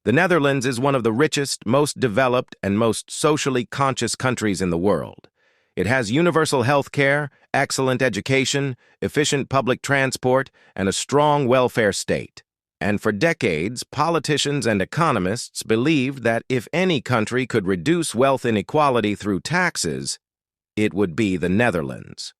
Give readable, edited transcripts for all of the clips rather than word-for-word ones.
The Netherlands is one of the richest, most developed, and most socially conscious countries in the world. It has universal health care, excellent education, efficient public transport, and a strong welfare state. And for decades, politicians and economists believed that if any country could reduce wealth inequality through taxes, it would be the Netherlands.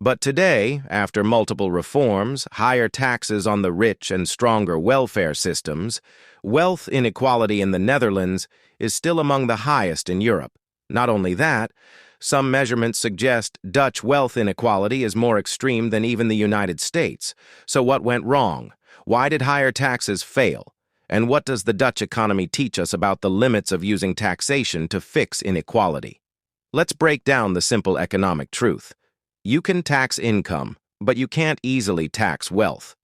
But today, after multiple reforms, higher taxes on the rich, and stronger welfare systems, wealth inequality in the Netherlands is still among the highest in Europe. Not only that, some measurements suggest Dutch wealth inequality is more extreme than even the United States. So what went wrong? Why did higher taxes fail? And what does the Dutch economy teach us about the limits of using taxation to fix inequality? Let's break down the simple economic truth. You can tax income, but you can't easily tax wealth.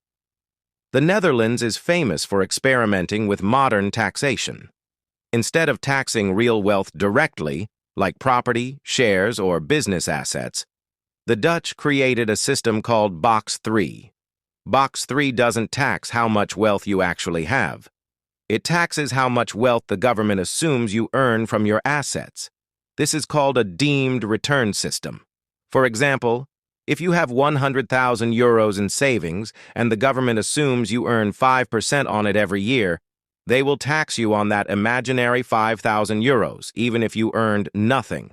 The Netherlands is famous for experimenting with modern taxation. Instead of taxing real wealth directly, like property, shares, or business assets, the Dutch created a system called Box 3. Box 3 doesn't tax how much wealth you actually have. It taxes how much wealth the government assumes you earn from your assets. This is called a deemed return system. For example, if you have 100,000 euros in savings and the government assumes you earn 5% on it every year, they will tax you on that imaginary 5,000 euros, even if you earned nothing.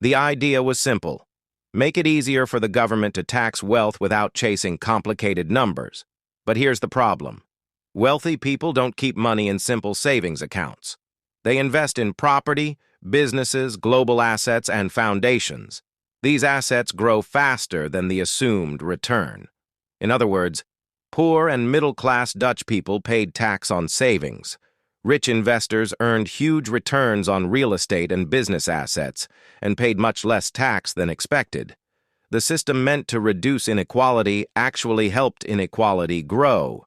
The idea was simple. Make it easier for the government to tax wealth without chasing complicated numbers. But here's the problem. Wealthy people don't keep money in simple savings accounts. They invest in property, businesses, global assets, and foundations. These assets grow faster than the assumed return. In other words, poor and middle-class Dutch people paid tax on savings. Rich investors earned huge returns on real estate and business assets and paid much less tax than expected. The system meant to reduce inequality actually helped inequality grow.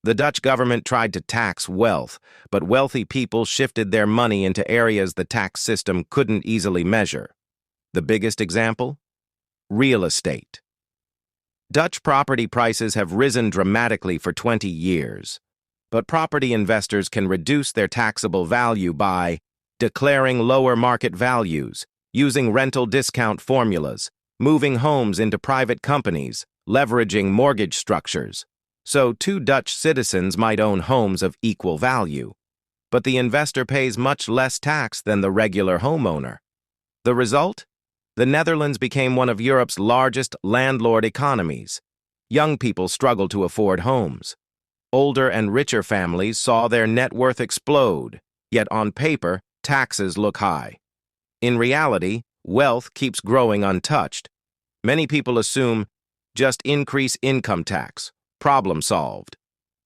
The Dutch government tried to tax wealth, but wealthy people shifted their money into areas the tax system couldn't easily measure. The biggest example? Real estate. Dutch property prices have risen dramatically for 20 years, but property investors can reduce their taxable value by declaring lower market values, using rental discount formulas, moving homes into private companies, leveraging mortgage structures. So two Dutch citizens might own homes of equal value, but the investor pays much less tax than the regular homeowner. The result? The Netherlands became one of Europe's largest landlord economies. Young people struggled to afford homes. Older and richer families saw their net worth explode, yet on paper, taxes look high. In reality, wealth keeps growing untouched. Many people assume just increase income tax, problem solved.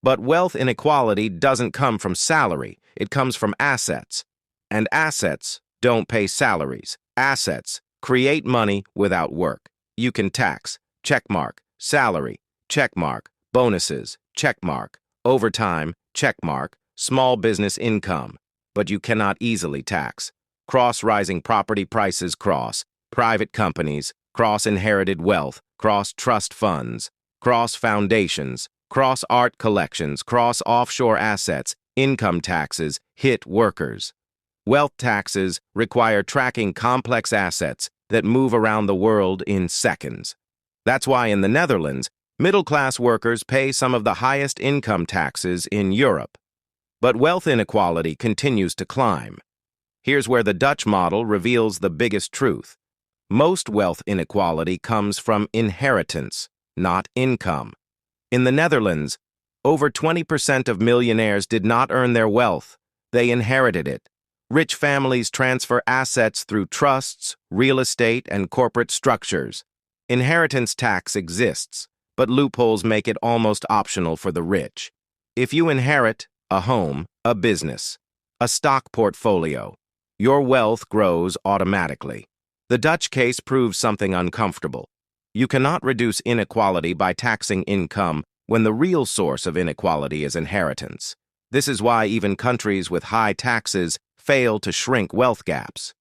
But wealth inequality doesn't come from salary, it comes from assets. And assets don't pay salaries. Assets create money without work. You can tax, checkmark, salary, checkmark, bonuses, checkmark, overtime, checkmark, small business income, but you cannot easily tax. Cross-rising property prices cross, private companies, cross-inherited wealth, cross-trust funds, cross-foundations, cross-art collections, cross-offshore assets, income taxes hit workers. Wealth taxes require tracking complex assets that move around the world in seconds. That's why in the Netherlands, middle-class workers pay some of the highest income taxes in Europe. But wealth inequality continues to climb. Here's where the Dutch model reveals the biggest truth. Most wealth inequality comes from inheritance, not income. In the Netherlands, over 20% of millionaires did not earn their wealth. They inherited it. Rich families transfer assets through trusts, real estate, and corporate structures. Inheritance tax exists, but loopholes make it almost optional for the rich. If you inherit a home, a business, a stock portfolio, your wealth grows automatically. The Dutch case proves something uncomfortable. You cannot reduce inequality by taxing income when the real source of inequality is inheritance. This is why even countries with high taxes fail to shrink wealth gaps.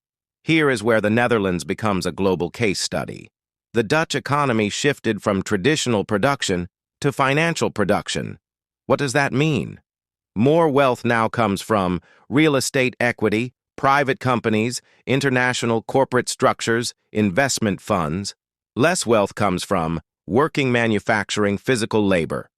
Here is where the Netherlands becomes a global case study. The Dutch economy shifted from traditional production to financial production. What does that mean? More wealth now comes from real estate equity, private companies, international corporate structures, investment funds. Less wealth comes from working manufacturing physical labor.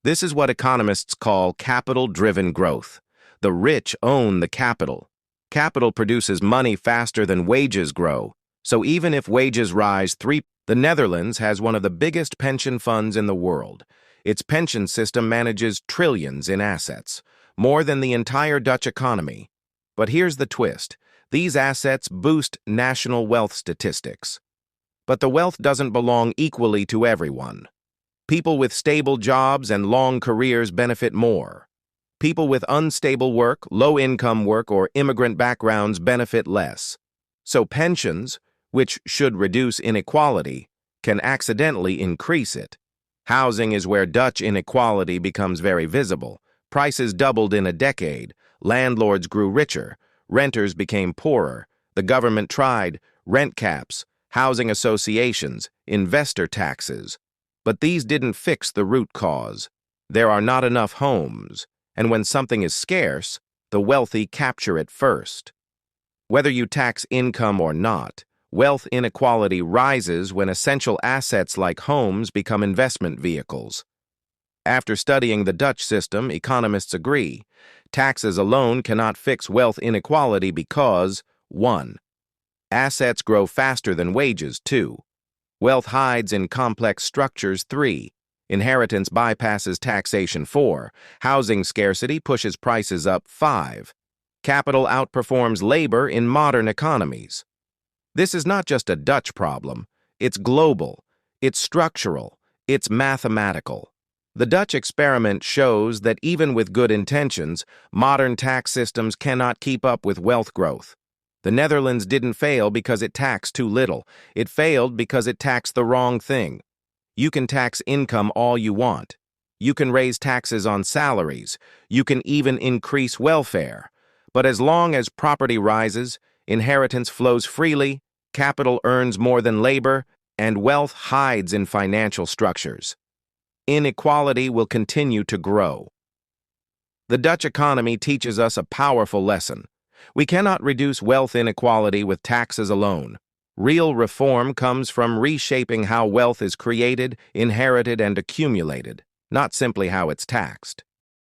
This is what economists call capital-driven growth. The rich own the capital. Capital produces money faster than wages grow. So even if wages rise the Netherlands has one of the biggest pension funds in the world. Its pension system manages trillions in assets, more than the entire Dutch economy. But here's the twist. These assets boost national wealth statistics. But the wealth doesn't belong equally to everyone. People with stable jobs and long careers benefit more. People with unstable work, low-income work, or immigrant backgrounds benefit less. So pensions, which should reduce inequality, can accidentally increase it. Housing is where Dutch inequality becomes very visible. Prices doubled in a decade. Landlords grew richer. Renters became poorer. The government tried rent caps, housing associations, investor taxes. But these didn't fix the root cause. There are not enough homes, and when something is scarce, the wealthy capture it first. Whether you tax income or not, wealth inequality rises when essential assets like homes become investment vehicles. After studying the Dutch system, economists agree, taxes alone cannot fix wealth inequality because 1. Assets grow faster than wages, 2. Wealth hides in complex structures, 3. Inheritance bypasses taxation, 4. Housing scarcity pushes prices up, 5. Capital outperforms labor in modern economies. This is not just a Dutch problem. It's global, it's structural, it's mathematical. The Dutch experiment shows that even with good intentions, modern tax systems cannot keep up with wealth growth. The Netherlands didn't fail because it taxed too little. It failed because it taxed the wrong thing. You can tax income all you want. You can raise taxes on salaries. You can even increase welfare. But as long as property rises, inheritance flows freely, capital earns more than labor, and wealth hides in financial structures, inequality will continue to grow. The Dutch economy teaches us a powerful lesson. We cannot reduce wealth inequality with taxes alone. Real reform comes from reshaping how wealth is created, inherited, and accumulated, not simply how it's taxed.